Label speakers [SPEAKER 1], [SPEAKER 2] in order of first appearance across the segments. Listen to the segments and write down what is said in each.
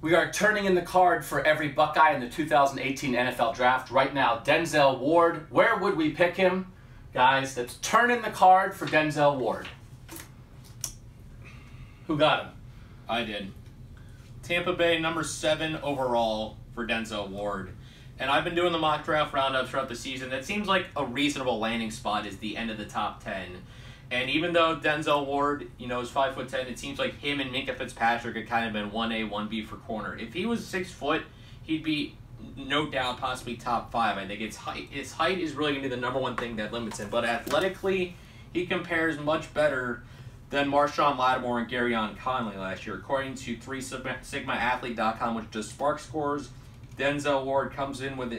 [SPEAKER 1] We are turning in the card for every Buckeye in the 2018 NFL Draft. Right now, Denzel Ward. Where would we pick him? Guys, let's turn in the card for Denzel Ward. Who got him?
[SPEAKER 2] I did. Tampa Bay, number 7 overall for Denzel Ward. And I've been doing the mock draft roundups throughout the season. That seems like a reasonable landing spot is the end of the top 10. And even though Denzel Ward, is 5'10", it seems like him and Minkah Fitzpatrick had kind of been 1A, 1B for corner. If he was 6 foot, he'd be no doubt possibly top 5. I think his height is really going to be the number one thing that limits him. But athletically, he compares much better than Marshawn Lattimore and Garyon Conley last year. According to 3sigmaathlete.com, which does Spark scores, Denzel Ward comes in with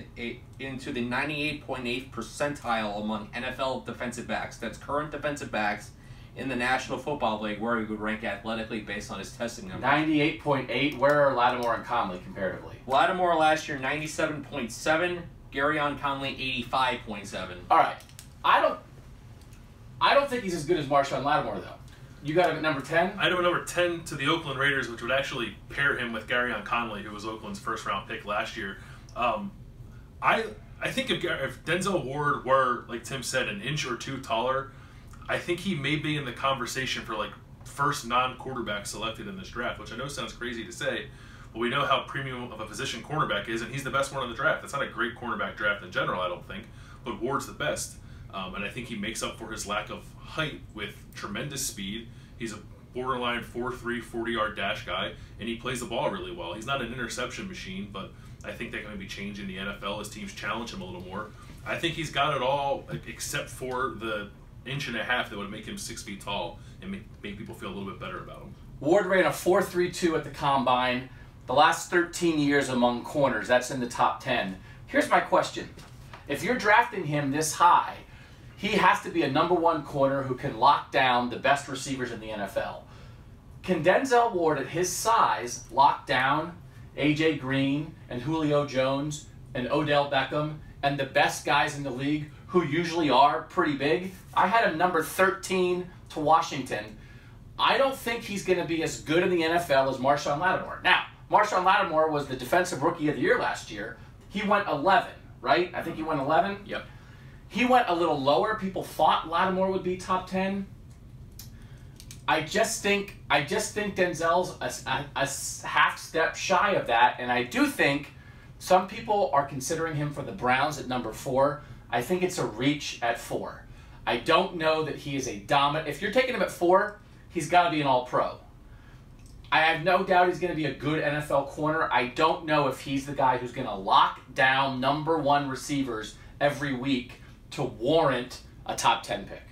[SPEAKER 2] into the 98.8th percentile among NFL defensive backs. That's current defensive backs in the National Football League, where he would rank athletically based on his testing numbers.
[SPEAKER 1] 98.8. Where are Lattimore and Conley comparatively?
[SPEAKER 2] Lattimore last year 97.7. Garyon Conley 85.7.
[SPEAKER 1] All right. I don't think he's as good as Marshawn Lattimore though. You got him at number 10?
[SPEAKER 3] I had him at number 10 to the Oakland Raiders, which would actually pair him with Garyon Conley, who was Oakland's first-round pick last year. I think if Denzel Ward were, like Tim said, an inch or two taller, I think he may be in the conversation for like first non-quarterback selected in this draft, which I know sounds crazy to say, but we know how premium of a position cornerback is, and he's the best one in the draft. It's not a great cornerback draft in general, I don't think, but Ward's the best. And I think he makes up for his lack of height with tremendous speed. He's a borderline 4.3, 40-yard dash guy, and he plays the ball really well. He's not an interception machine, but I think that can maybe change in the NFL as teams challenge him a little more. I think he's got it all except for the inch and a half that would make him 6 feet tall and make people feel a little bit better about him.
[SPEAKER 1] Ward ran a 4.32 at the Combine. The last 13 years among corners, that's in the top 10. Here's my question. If you're drafting him this high, he has to be a number 1 corner who can lock down the best receivers in the NFL. Can Denzel Ward, at his size, lock down A.J. Green and Julio Jones and Odell Beckham and the best guys in the league who usually are pretty big? I had him number 13 to Washington. I don't think he's going to be as good in the NFL as Marshawn Lattimore. Now, Marshawn Lattimore was the Defensive Rookie of the Year last year. He went 11, right? I think he went 11?
[SPEAKER 2] Yep.
[SPEAKER 1] He went a little lower. People thought Lattimore would be top 10. I just think Denzel's a half step shy of that, and I do think some people are considering him for the Browns at number 4. I think it's a reach at 4. I don't know that he is a dominant. If you're taking him at 4, he's got to be an All-Pro. I have no doubt he's going to be a good NFL corner. I don't know if he's the guy who's going to lock down number 1 receivers every week to warrant a top 10 pick.